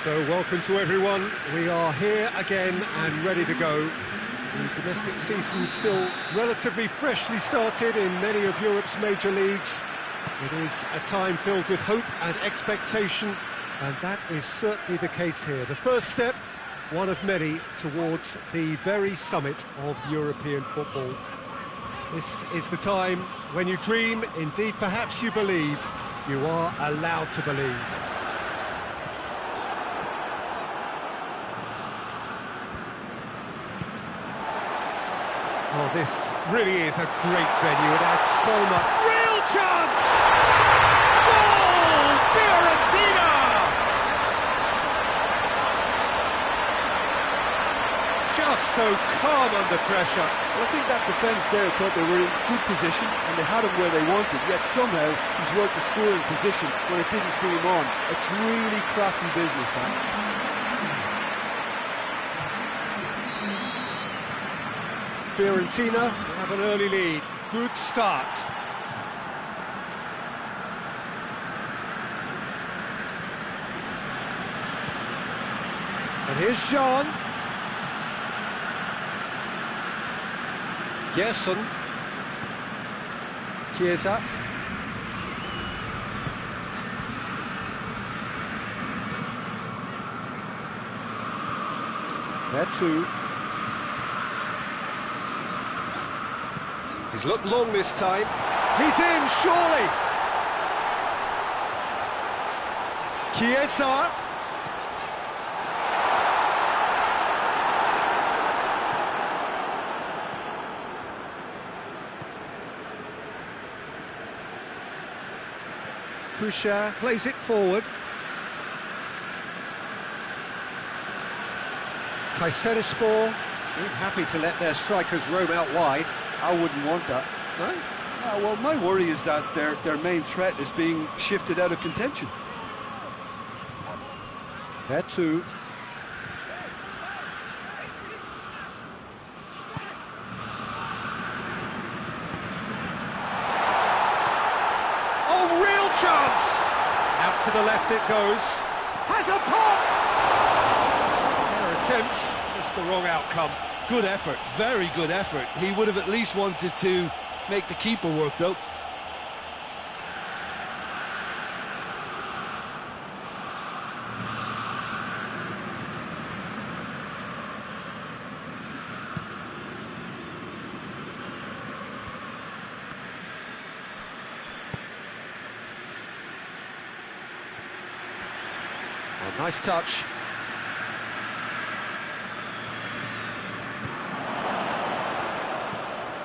So welcome to everyone. We are here again and ready to go. The domestic season still relatively freshly started in many of Europe's major leagues. It is a time filled with hope and expectation, and that is certainly the case here. The first step, one of many, towards the very summit of European football. This is the time when you dream, indeed perhaps you believe, you are allowed to believe. Oh, this really is a great venue. It adds so much. Real chance! Goal! Fiorentina! Just so calm under pressure. Well, I think that defence there thought they were in good position and they had him where they wanted, yet somehow he's worked the scoring position when it didn't see him on. It's really crafty business, that. Fiorentina have an early lead. Good start. And here's Jean. Gerson. Chiesa. There too. He's looked long this time. He's in, surely! Chiesa! Kusha plays it forward. Kayserispor seem happy to let their strikers roam out wide. I wouldn't want that. No? No, well, my worry is that their main threat is being shifted out of contention. There too. Oh, real chance! Out to the left it goes. Has a pop! Their attempt, just the wrong outcome. Good effort, very good effort. He would have at least wanted to make the keeper work, though. Oh, nice touch.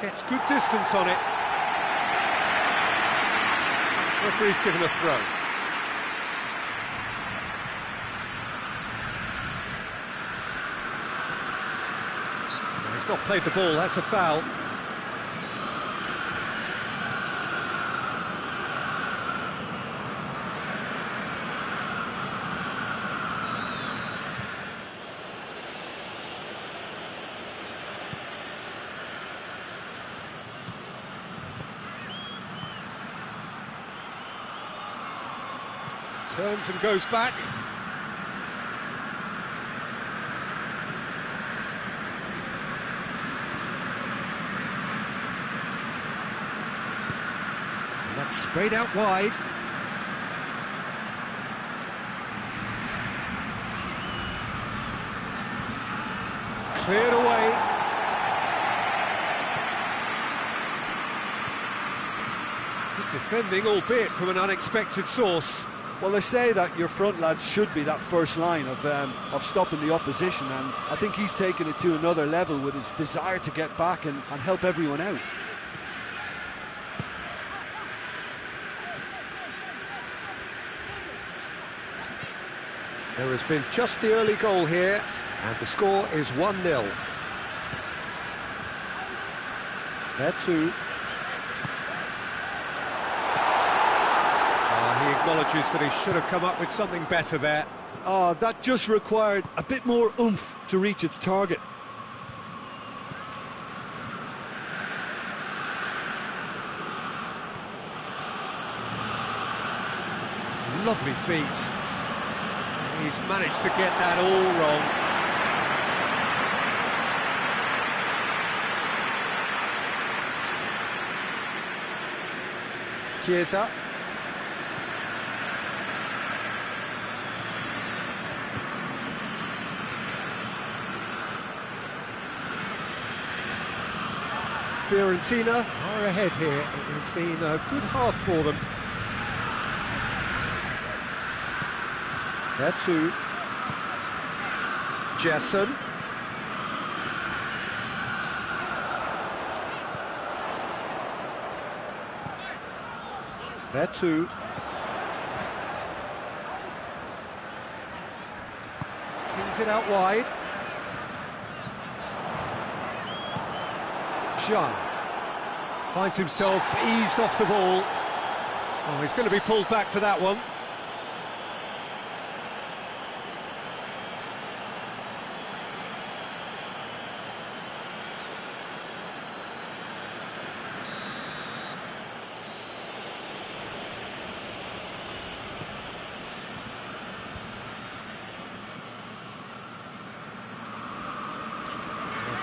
Gets good distance on it. Referee's given a throw. He's not played the ball, that's a foul. Turns and goes back. And that's sprayed out wide. Cleared away. Good defending, albeit from an unexpected source. Well, they say that your front lads should be that first line of stopping the opposition, and I think he's taken it to another level with his desire to get back and help everyone out. There has been just the early goal here, and the score is 1-0. There too. He acknowledges that he should have come up with something better there. Oh, that just required a bit more oomph to reach its target. Lovely feet. He's managed to get that all wrong. Chiesa. Fiorentina are ahead here. It has been a good half for them. There too. Jason. There too. Kings it out wide. Jean finds himself eased off the ball. Oh, he's going to be pulled back for that one.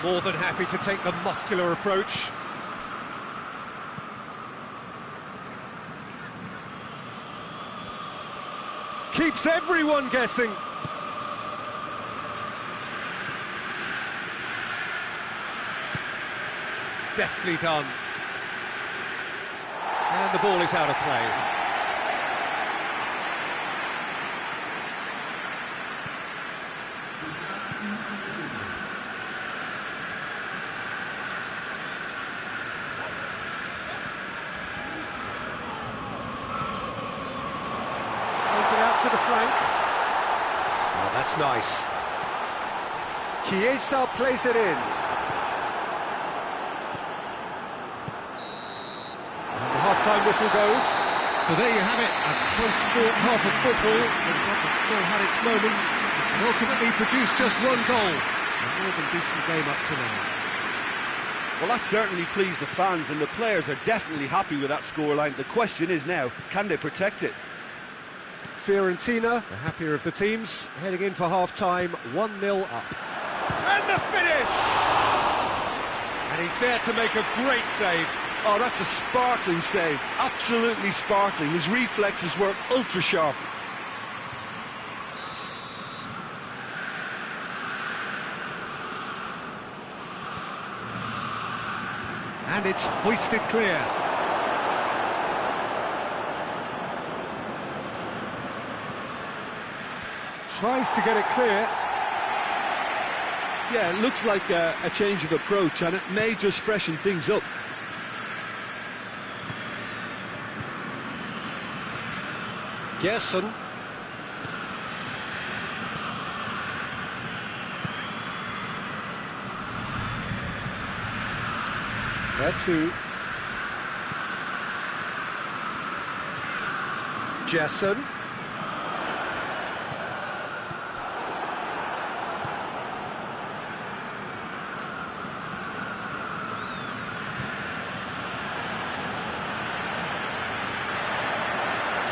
More than happy to take the muscular approach. Keeps everyone guessing. Deftly done. And the ball is out of play. To the flank. Oh, that's nice. Chiesa plays it in. And the half-time whistle goes. So there you have it, a close-fought half of football, but it's still had its moments, and ultimately produced just one goal. A more than decent game up to now. Well, that certainly pleased the fans, and the players are definitely happy with that scoreline. The question is now, can they protect it? Fiorentina, the happier of the teams, heading in for half-time, 1-0 up. And the finish! And he's there to make a great save. Oh, that's a sparkling save. Absolutely sparkling. His reflexes were ultra-sharp. And it's hoisted clear. Tries to get it clear. Yeah, it looks like a change of approach, and it may just freshen things up. Gerson. There too. Jason.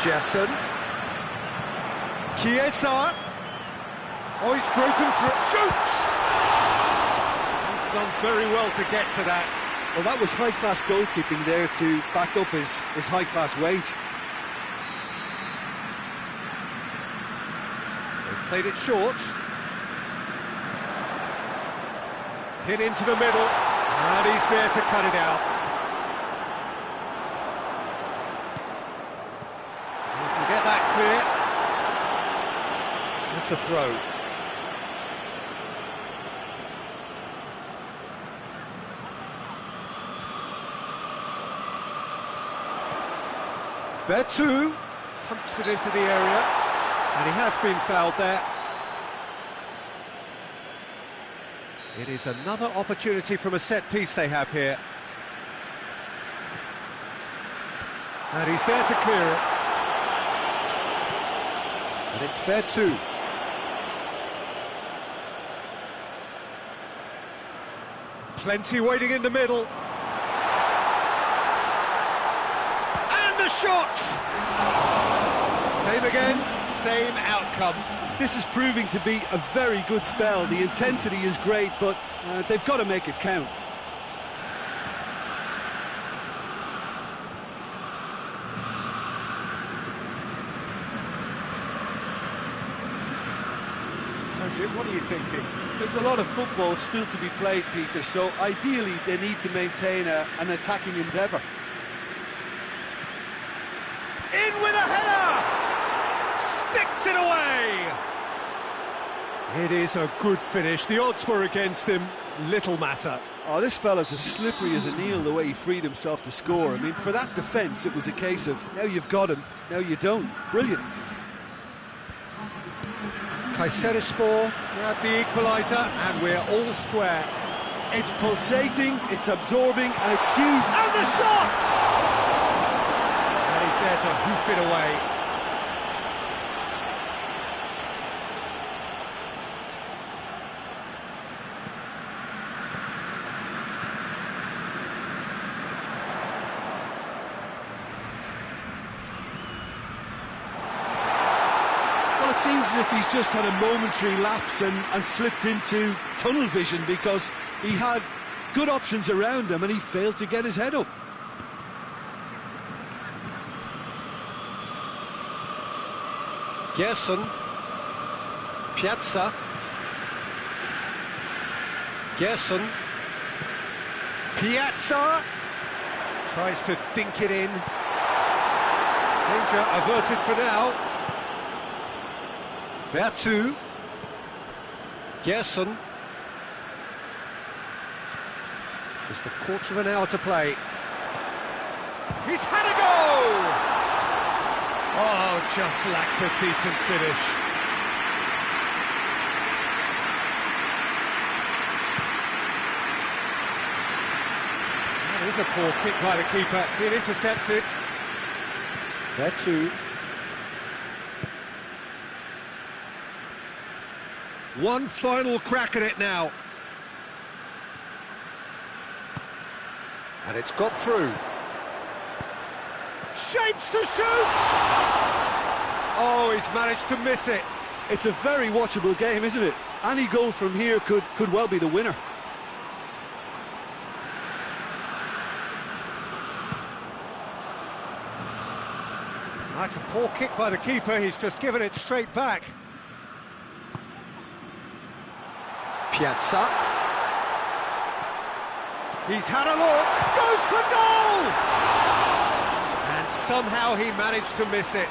Jason. Chiesa. Oh, he's broken through. Shoots! He's done very well to get to that. Well, that was high-class goalkeeping there to back up his high-class wage. They've played it short. Hit into the middle. And he's there to cut it out. Get that clear. That's a throw. There too. Pumps it into the area. And he has been fouled there. It is another opportunity from a set piece they have here. And he's there to clear it. And it's fair too. Plenty waiting in the middle. And the shot! Same again, same outcome. This is proving to be a very good spell. The intensity is great, but they've got to make it count. So, Jim, what are you thinking? There's a lot of football still to be played, Peter, so ideally they need to maintain an attacking endeavour. In with a header! Sticks it away! It is a good finish. The odds were against him. Little matter. Oh, this fella's as slippery as an eel the way he freed himself to score. I mean, for that defence, it was a case of, now you've got him, now you don't. Brilliant. Kayserispor grab the equaliser, and we're all square. It's pulsating, it's absorbing, and it's huge. And the shot! And he's there to hoof it away. It seems as if he's just had a momentary lapse and slipped into tunnel vision, because he had good options around him and he failed to get his head up. Gerson. Piazza. Gerson. Piazza. Tries to dink it in. Danger averted for now. Vertu. Gerson. Just a quarter of an hour to play. He's had a go! Oh, just lacked a decent finish. That is a poor kick by the keeper. Being intercepted. Vertu. One final crack at it now. And it's got through. Shapes to shoot! Oh, he's managed to miss it. It's a very watchable game, isn't it? Any goal from here could well be the winner. That's a poor kick by the keeper. He's just given it straight back. Piazza. He's had a look, goes for goal! And somehow he managed to miss it.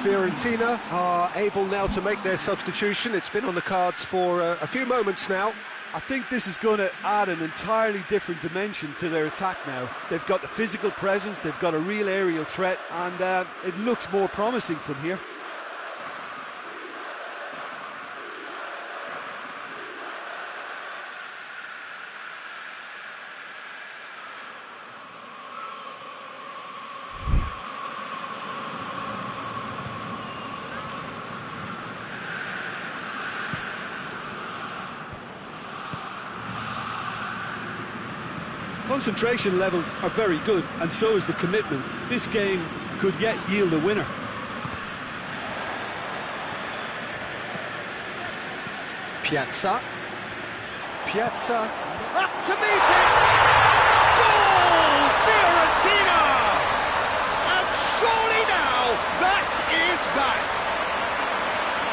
Fiorentina are able now to make their substitution. It's been on the cards for a few moments now. I think this is going to add an entirely different dimension to their attack now. They've got the physical presence, they've got a real aerial threat, and it looks more promising from here. Concentration levels are very good, and so is the commitment. This game could yet yield a winner. Piazza. Piazza. Up to meet it! Goal! Fiorentina! And surely now, that is that!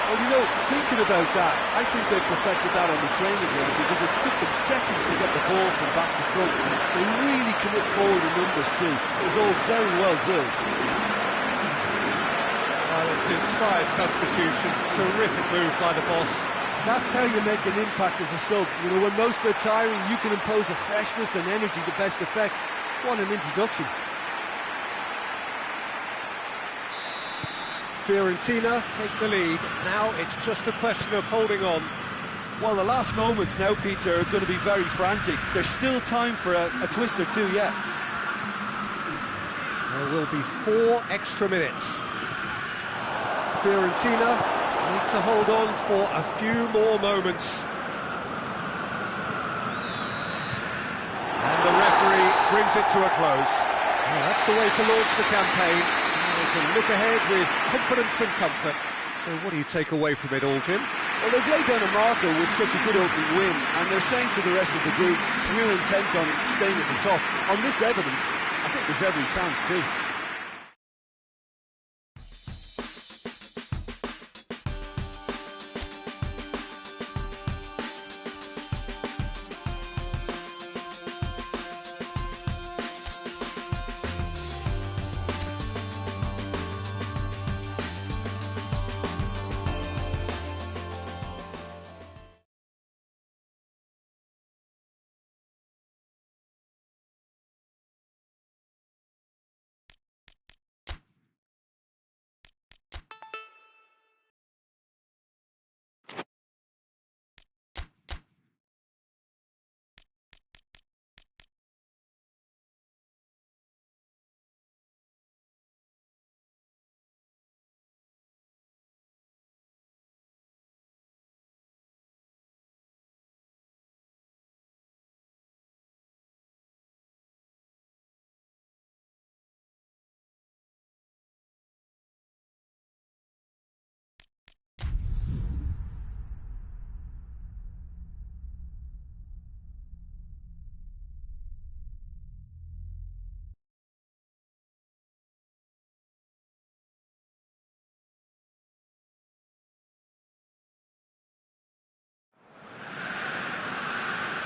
Well, you know, thinking about that, I think they perfected that on the training ground, because it took them seconds to get the ball from back to front. They really commit forward in numbers too. It was all very well drilled. Well, it's an inspired substitution. Terrific move by the boss. That's how you make an impact as a sub. You know, when most are tiring, you can impose a freshness and energy to best effect. What an introduction. Fiorentina take the lead. Now it's just a question of holding on. Well, the last moments now, Peter, are going to be very frantic. There's still time for a twist or two yet. There will be 4 extra minutes. Fiorentina need to hold on for a few more moments. And the referee brings it to a close. Well, that's the way to launch the campaign. They can look ahead with confidence and comfort. So what do you take away from it all, Jim? Well, they've laid down a marker with such a good opening win, and they're saying to the rest of the group, we're intent on staying at the top. On this evidence, I think there's every chance too.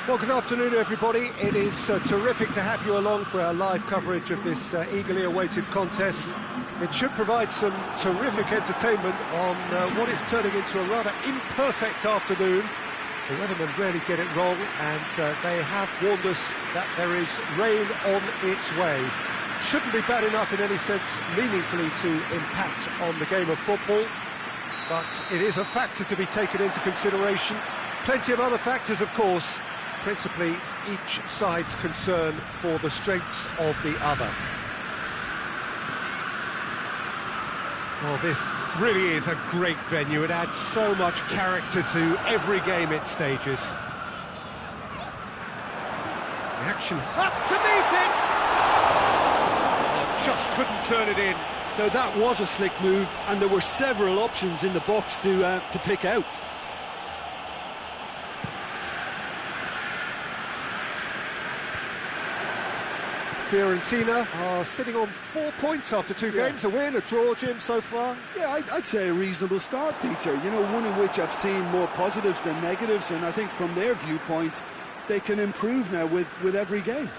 Well, good afternoon, everybody. It is terrific to have you along for our live coverage of this eagerly awaited contest. It should provide some terrific entertainment on what is turning into a rather imperfect afternoon. The weathermen rarely get it wrong, and they have warned us that there is rain on its way. Shouldn't be bad enough in any sense meaningfully to impact on the game of football, but it is a factor to be taken into consideration. Plenty of other factors, of course, principally each side's concern for the strengths of the other. Well, this really is a great venue. It adds so much character to every game it stages. The action up to meet it! Oh, just couldn't turn it in. Now that was a slick move, and there were several options in the box to pick out. Fiorentina are sitting on 4 points after two games, a win, a draw, Jim, so far. Yeah, I'd say a reasonable start, Peter. You know, one in which I've seen more positives than negatives, and I think from their viewpoint, they can improve now with every game.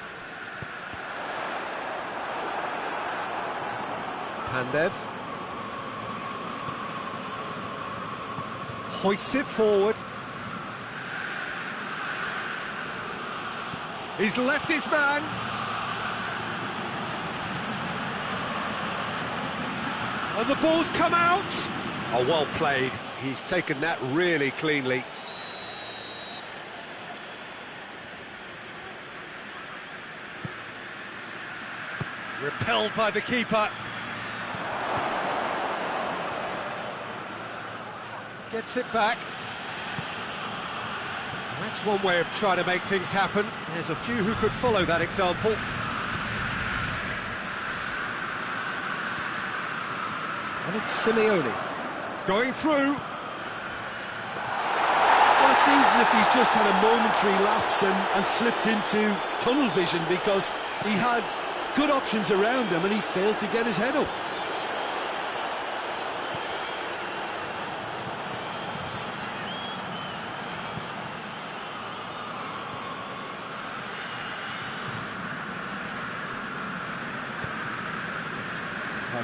Pandev hoists it forward. He's left his man. And the ball's come out. Oh, well played. He's taken that really cleanly. Repelled by the keeper. Gets it back. That's one way of trying to make things happen. There's a few who could follow that example. And it's Simeone going through. Well, it seems as if he's just had a momentary lapse and slipped into tunnel vision, because he had good options around him and he failed to get his head up.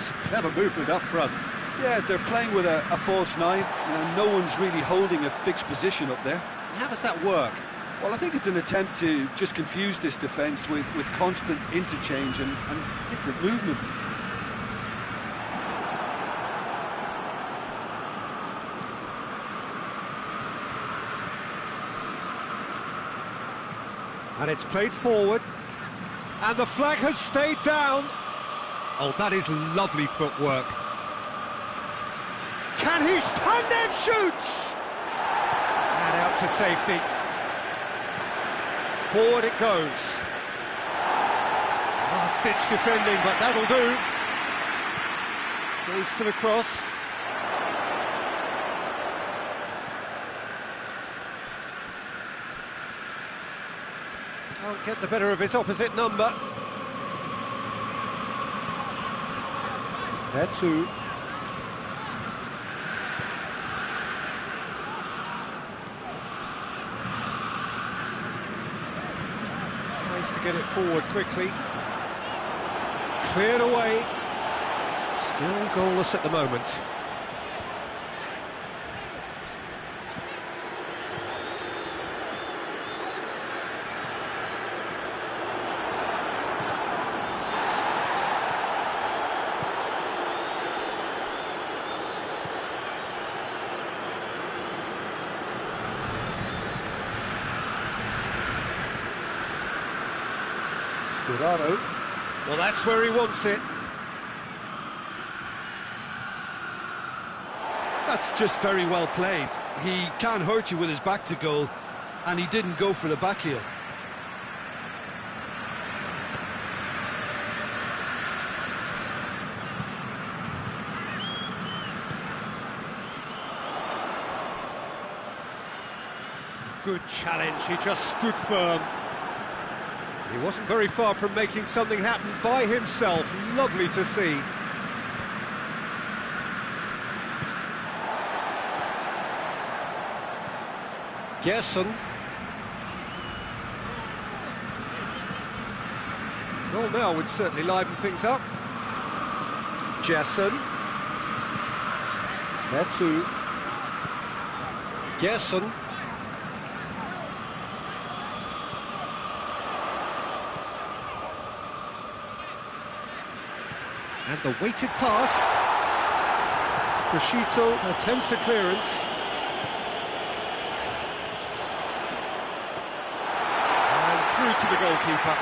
Some clever movement up front. Yeah, they're playing with a false nine, and no one's really holding a fixed position up there. How does that work? Well, I think it's an attempt to just confuse this defence with constant interchange and different movement. And it's played forward. And the flag has stayed down. Oh, that is lovely footwork. Can he? Pandev shoots! And out to safety. Forward it goes. Last last-ditch defending, but that'll do. Goes for the cross. Can't get the better of his opposite number. There too. Tries to get it forward quickly. Cleared away. Still goalless at the moment. Dorado. Well, that's where he wants it. That's just very well played. He can't hurt you with his back to goal, and he didn't go for the back heel. Good challenge, he just stood firm. He wasn't very far from making something happen by himself. Lovely to see. Gerson. Goal now would certainly liven things up. Gerson. There too. Gerson. And the weighted pass. Prosciutto attempts a clearance. And through to the goalkeeper.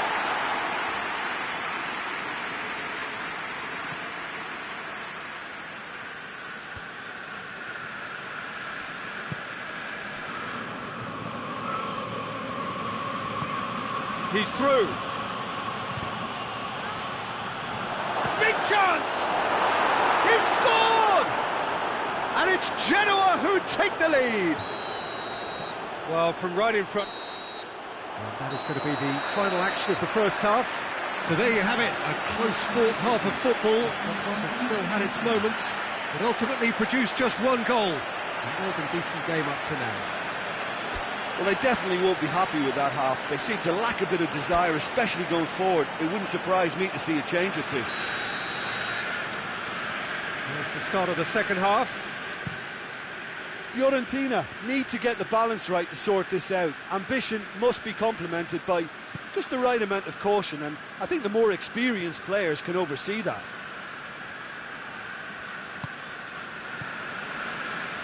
He's through. Big chance! He's scored! And it's Genoa who take the lead. Well, from right in front. And that is going to be the final action of the first half. So there you have it, a close fought half of football. It still had its moments, but ultimately produced just one goal. A more than decent game up to now. Well, they definitely won't be happy with that half. They seem to lack a bit of desire, especially going forward. It wouldn't surprise me to see a change or two. Here's the start of the second half. Fiorentina need to get the balance right to sort this out. Ambition must be complemented by just the right amount of caution, and I think the more experienced players can oversee that.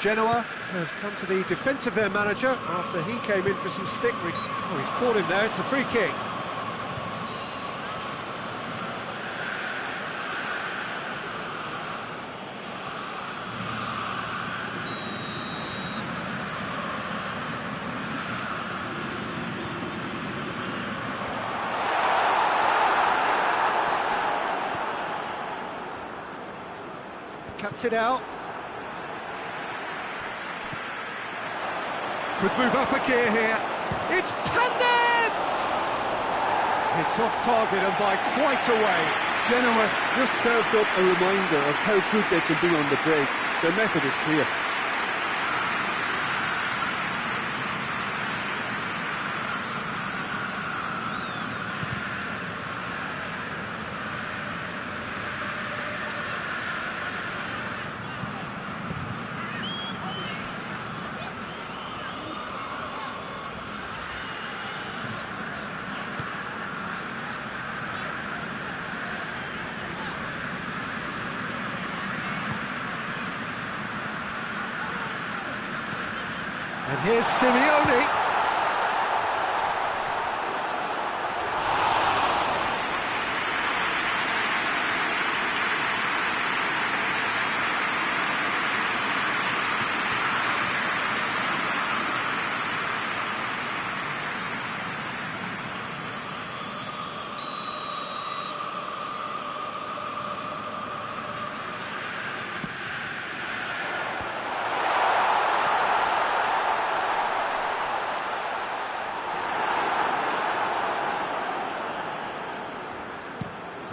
Genoa have come to the defence of their manager after he came in for some stick. Oh, he's caught him there, it's a free kick. Cuts it out. Could move up a gear here. It's Pandev! It's off target and by quite a way. Genoa just served up a reminder of how good they can be on the break. Their method is clear. And here's Simeone.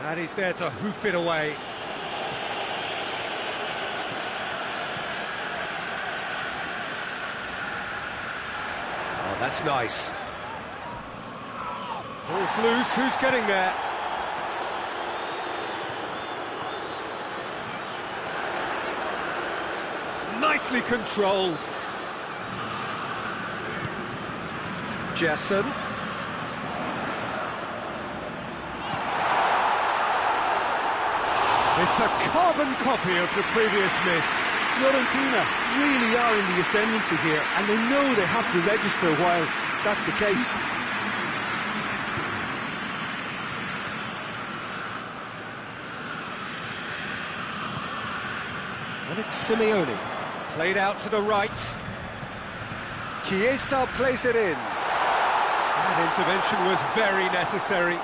And he's there to hoof it away. Oh, that's nice. Ball's loose, who's getting there? Nicely controlled. Jessen. It's a carbon copy of the previous miss. Fiorentina really are in the ascendancy here, and they know they have to register while that's the case. And it's Simeone. Played out to the right. Chiesa plays it in. That intervention was very necessary.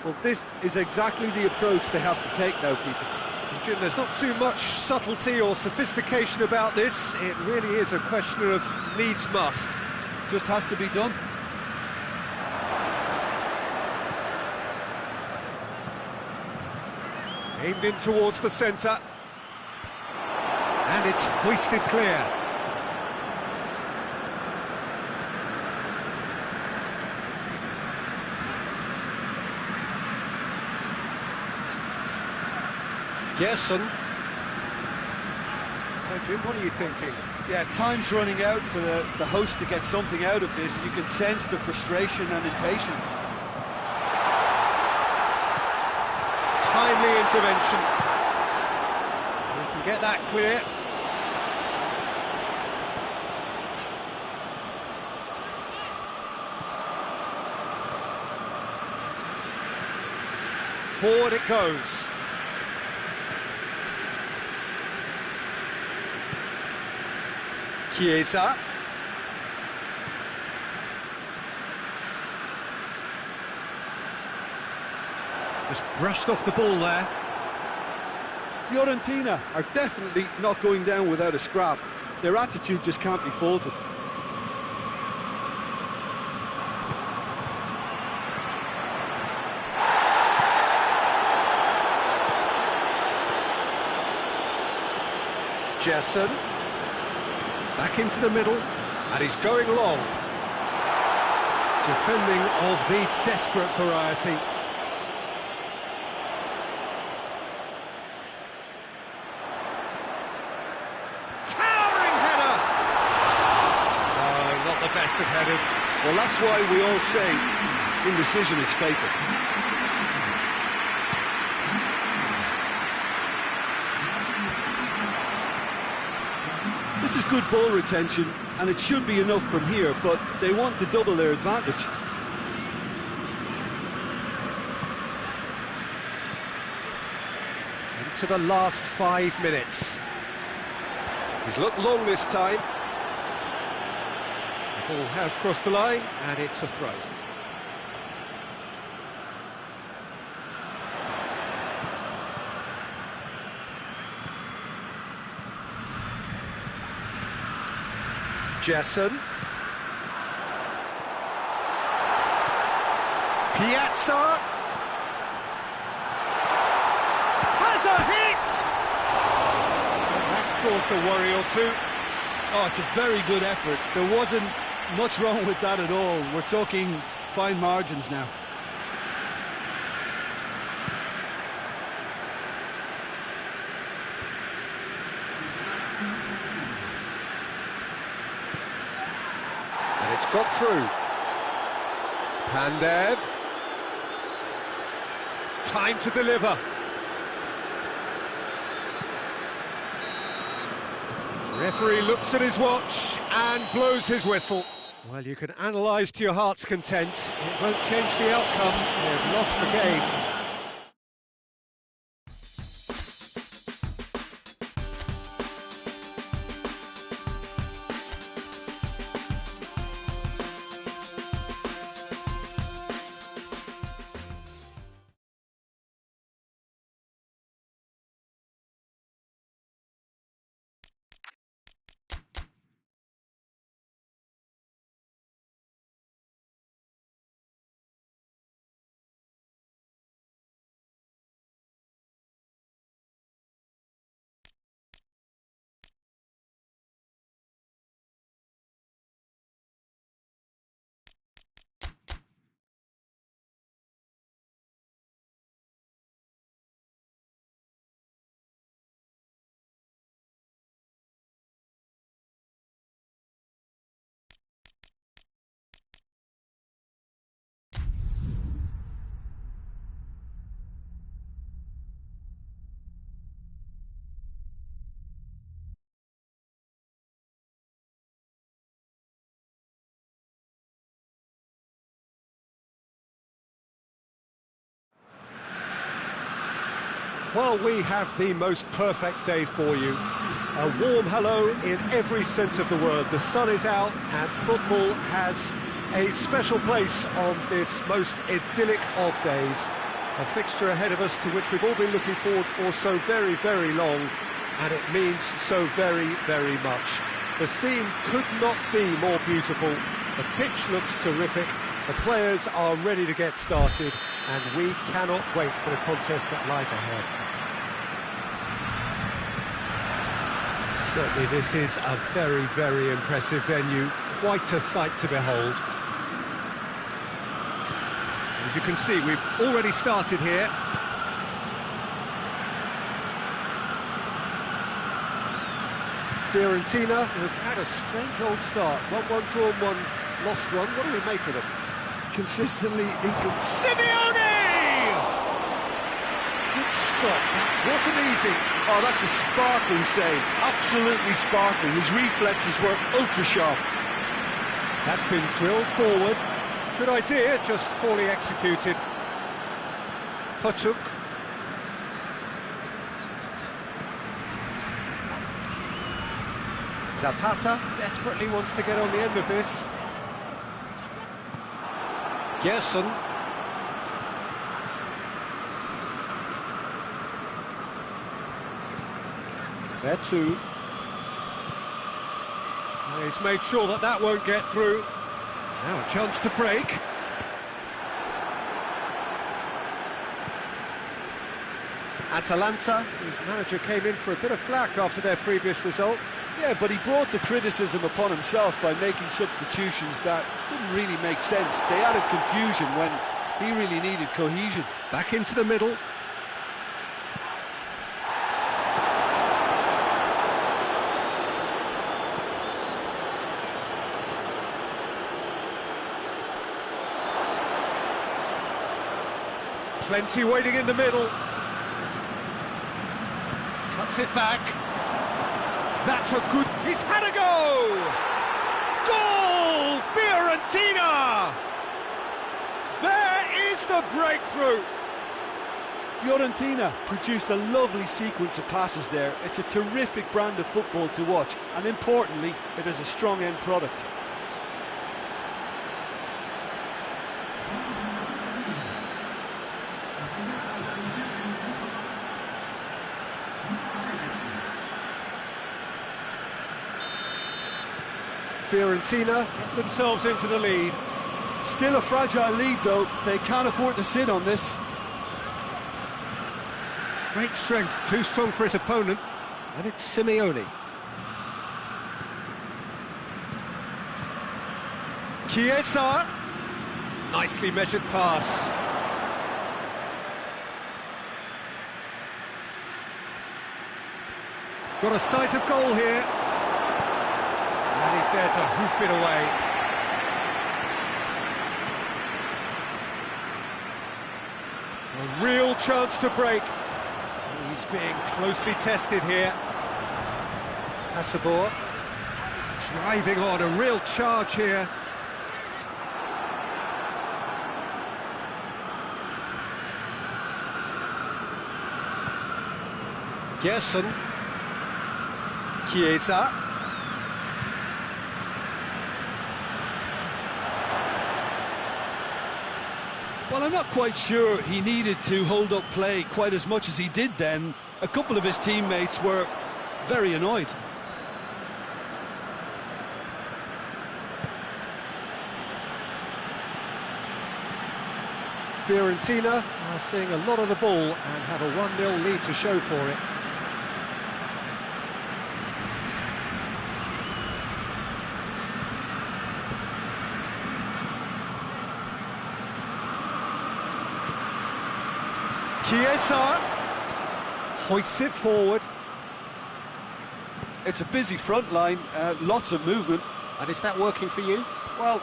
Well, this is exactly the approach they have to take now, Peter. Jim, there's not too much subtlety or sophistication about this. It really is a question of needs must. Just has to be done. Aimed in towards the centre. And it's hoisted clear. Gerson. So, Jim, what are you thinking? Yeah, time's running out for the host to get something out of this. You can sense the frustration and impatience. Timely intervention. We can get that clear. Forward it goes. Chiesa. Just brushed off the ball there. Fiorentina are definitely not going down without a scrap. Their attitude just can't be faulted. Jessen. Back into the middle, and he's going long. Defending of the desperate variety. Towering header! Oh, not the best of headers. Well, that's why we all say indecision is fatal. This is good ball retention, and it should be enough from here, but they want to double their advantage. Into the last 5 minutes. He's looked long this time. The ball has crossed the line, and it's a throw. Jessen. Piazza. Has a hit! That's caused a worry or two. Oh, it's a very good effort. There wasn't much wrong with that at all. We're talking fine margins now. And it's got through. Pandev. Time to deliver. Referee looks at his watch and blows his whistle. Well, you can analyse to your heart's content. It won't change the outcome. They've lost the game. Well, we have the most perfect day for you. A warm hello in every sense of the word. The sun is out and football has a special place on this most idyllic of days. A fixture ahead of us to which we've all been looking forward for so very, very long, and it means so very, very much. The scene could not be more beautiful. The pitch looks terrific. The players are ready to get started, and we cannot wait for the contest that lies ahead. Certainly this is a very, very impressive venue. Quite a sight to behold. As you can see, we've already started here. Fiorentina have had a strange old start. 1-1 drawn, 1 lost 1. What do we make of them? Consistently inconsistent. Simeone! Good stop. That wasn't easy. Oh, that's a sparkling save. Absolutely sparkling. His reflexes were ultra-sharp. That's been drilled forward. Good idea, just poorly executed. Patuk. Zapata desperately wants to get on the end of this. Gerson. There too. He's made sure that that won't get through. Now a chance to break. Atalanta, whose manager came in for a bit of flack after their previous result. Yeah, but he brought the criticism upon himself by making substitutions that didn't really make sense. They added confusion when he really needed cohesion. Back into the middle. Plenty waiting in the middle. Cuts it back. That's a good... He's had a go! Goal! Fiorentina! There is the breakthrough! Fiorentina produced a lovely sequence of passes there. It's a terrific brand of football to watch, and importantly, it is a strong end product. Fiorentina get themselves into the lead. Still a fragile lead though, they can't afford to sit on this. Great strength, too strong for his opponent, and it's Simeone. Chiesa, nicely measured pass. Got a sight of goal here. And he's there to hoof it away. A real chance to break. He's being closely tested here. Hasabor driving on, a real charge here. Gerson. Chiesa. Well, I'm not quite sure he needed to hold up play quite as much as he did then. A couple of his teammates were very annoyed. Fiorentina are seeing a lot of the ball and have a 1-0 lead to show for it. Chiesa hoists it forward. It's a busy front line, lots of movement. And is that working for you? Well,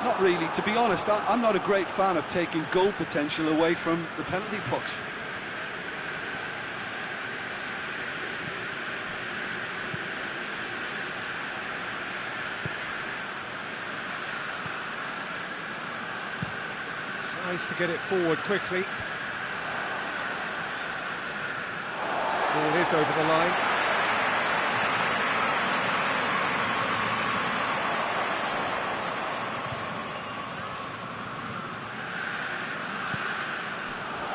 not really. To be honest, I'm not a great fan of taking goal potential away from the penalty box. Tries to get it forward quickly. Ball is over the line.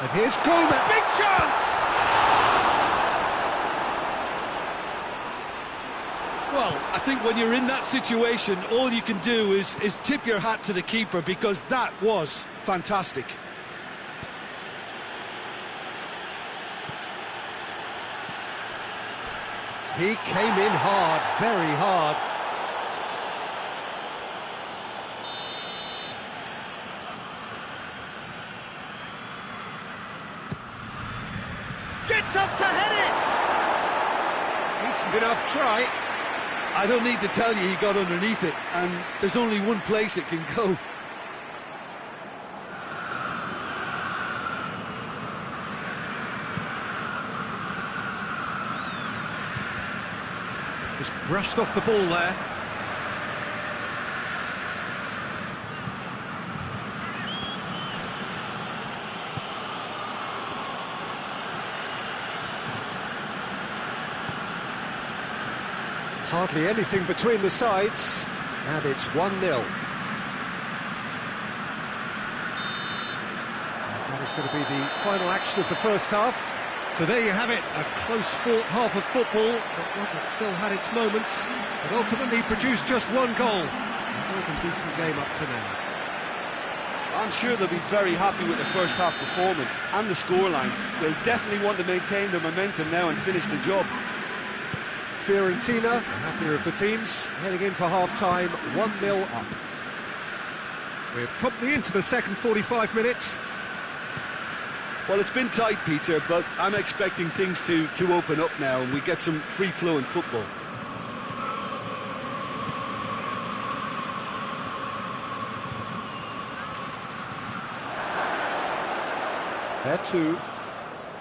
And here's Gomez. Big chance! Well, I think when you're in that situation, all you can do is tip your hat to the keeper, because that was fantastic. He came in hard, very hard. Gets up to head it! Decent enough try. I don't need to tell you he got underneath it, and there's only one place it can go. Just brushed off the ball there. Hardly anything between the sides, and it's 1-0. And that is going to be the final action of the first half. So there you have it, a close-fought half of football, but one that still had its moments, but ultimately produced just one goal. A more than decent game up to now. I'm sure they'll be very happy with the first half performance and the scoreline. They'll definitely want to maintain their momentum now and finish the job. Fiorentina, the happier of the teams, heading in for half-time, 1-0 up. We're promptly into the second 45 minutes. Well, it's been tight, Peter, but I'm expecting things to open up now and we get some free-flowing football. There too.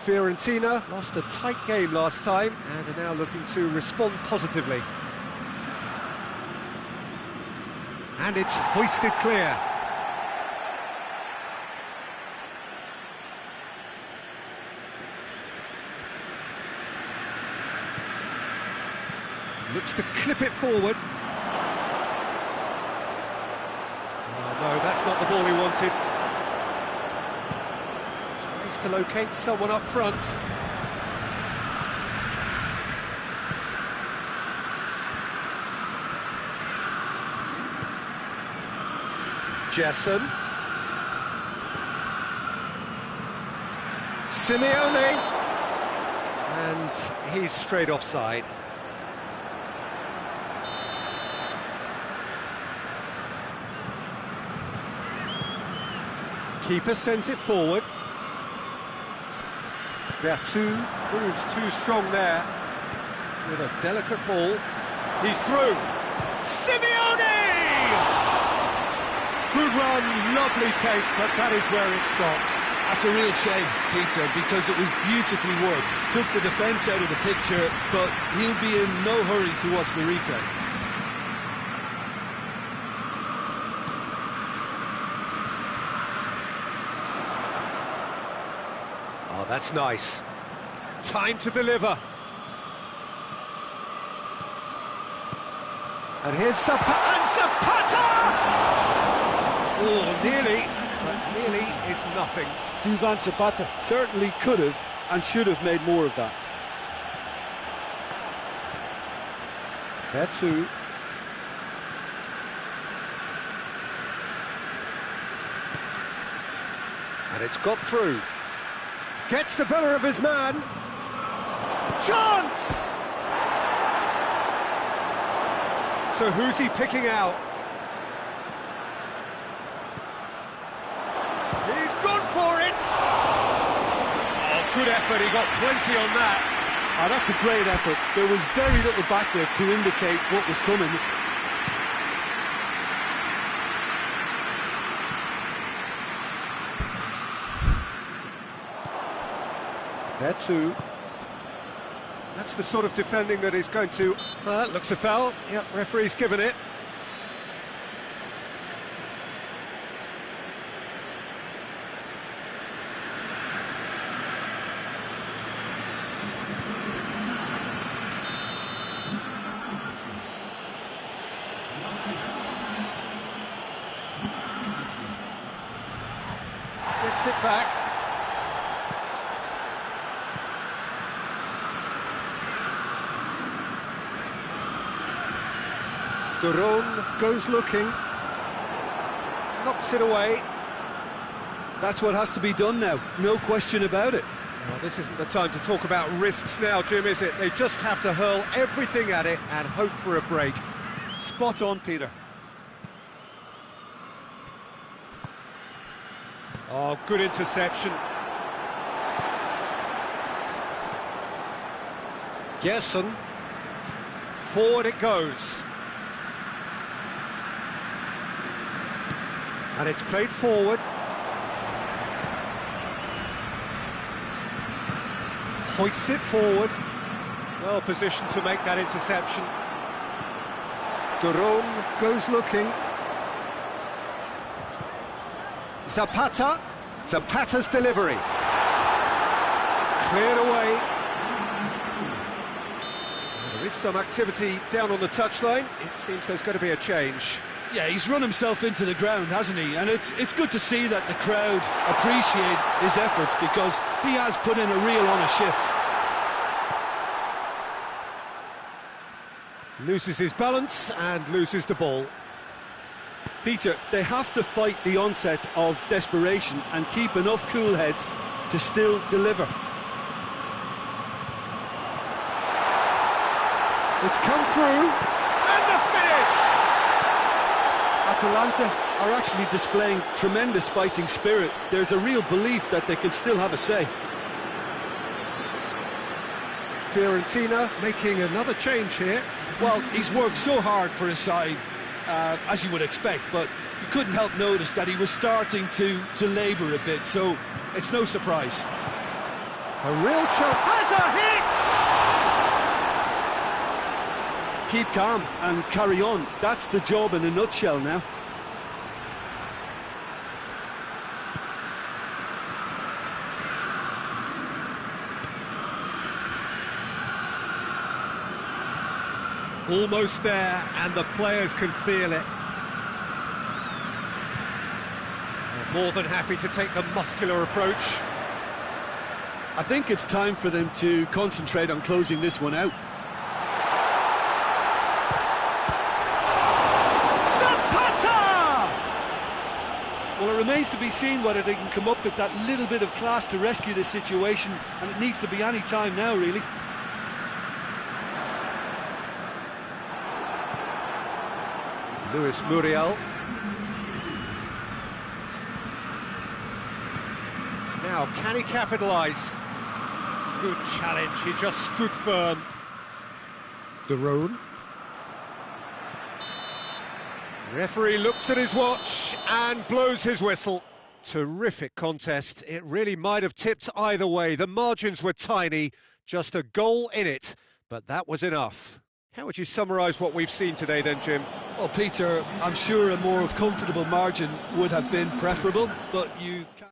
Fiorentina lost a tight game last time and are now looking to respond positively. And it's hoisted clear. Looks to clip it forward. Oh, no, that's not the ball he wanted. Tries to locate someone up front. Jesson. Simeone. And he's straight offside. Keeper sends it forward. Vertu proves too strong there. With a delicate ball. He's through. Simeone! Good run, lovely take, but that is where it stopped. That's a real shame, Peter, because it was beautifully worked. Took the defence out of the picture, but he'll be in no hurry to watch the replay. Oh, that's nice. Time to deliver. And here's Zapata! Oh, nearly, but nearly is nothing. Duvan Zapata certainly could have and should have made more of that. Vertu. And it's got through. Gets the better of his man. Chance! So who's he picking out? He's gone for it! Oh, good effort, he got plenty on that. That's a great effort. There was very little backlift to indicate what was coming. Vertu. That's the sort of defending that is going to... looks a foul. Yep, referee's given it. Gets it back. Duron goes looking, knocks it away. That's what has to be done now, no question about it. Well, this isn't the time to talk about risks now, Jim, is it? They just have to hurl everything at it and hope for a break. Spot on, Peter. Oh, good interception. Gerson. Forward it goes. And it's played forward. Hoists it forward. Well positioned to make that interception. Duron goes looking. Zapata. Zapata's delivery. Cleared away. There is some activity down on the touchline. It seems there's going to be a change. Yeah, he's run himself into the ground, hasn't he? And it's good to see that the crowd appreciate his efforts, because he has put in a real honest shift. Loses his balance and loses the ball. Peter, they have to fight the onset of desperation and keep enough cool heads to still deliver. It's come through, and the finish! Atalanta are actually displaying tremendous fighting spirit. There's a real belief that they can still have a say. Fiorentina making another change here. Well, he's worked so hard for his side, as you would expect, but you couldn't help notice that he was starting to labour a bit, so it's no surprise. A real chance. Has a hit! Keep calm and carry on. That's the job in a nutshell now. Almost there, and the players can feel it. They're more than happy to take the muscular approach. I think it's time for them to concentrate on closing this one out. Zapata! Well, it remains to be seen whether they can come up with that little bit of class to rescue this situation, and it needs to be any time now, really. Luis Muriel. Now, can he capitalise? Good challenge, he just stood firm. Duron. Referee looks at his watch and blows his whistle. Terrific contest. It really might have tipped either way. The margins were tiny, just a goal in it, but that was enough. How would you summarise what we've seen today then, Jim? Well, Peter, I'm sure a more comfortable margin would have been preferable, but you can't...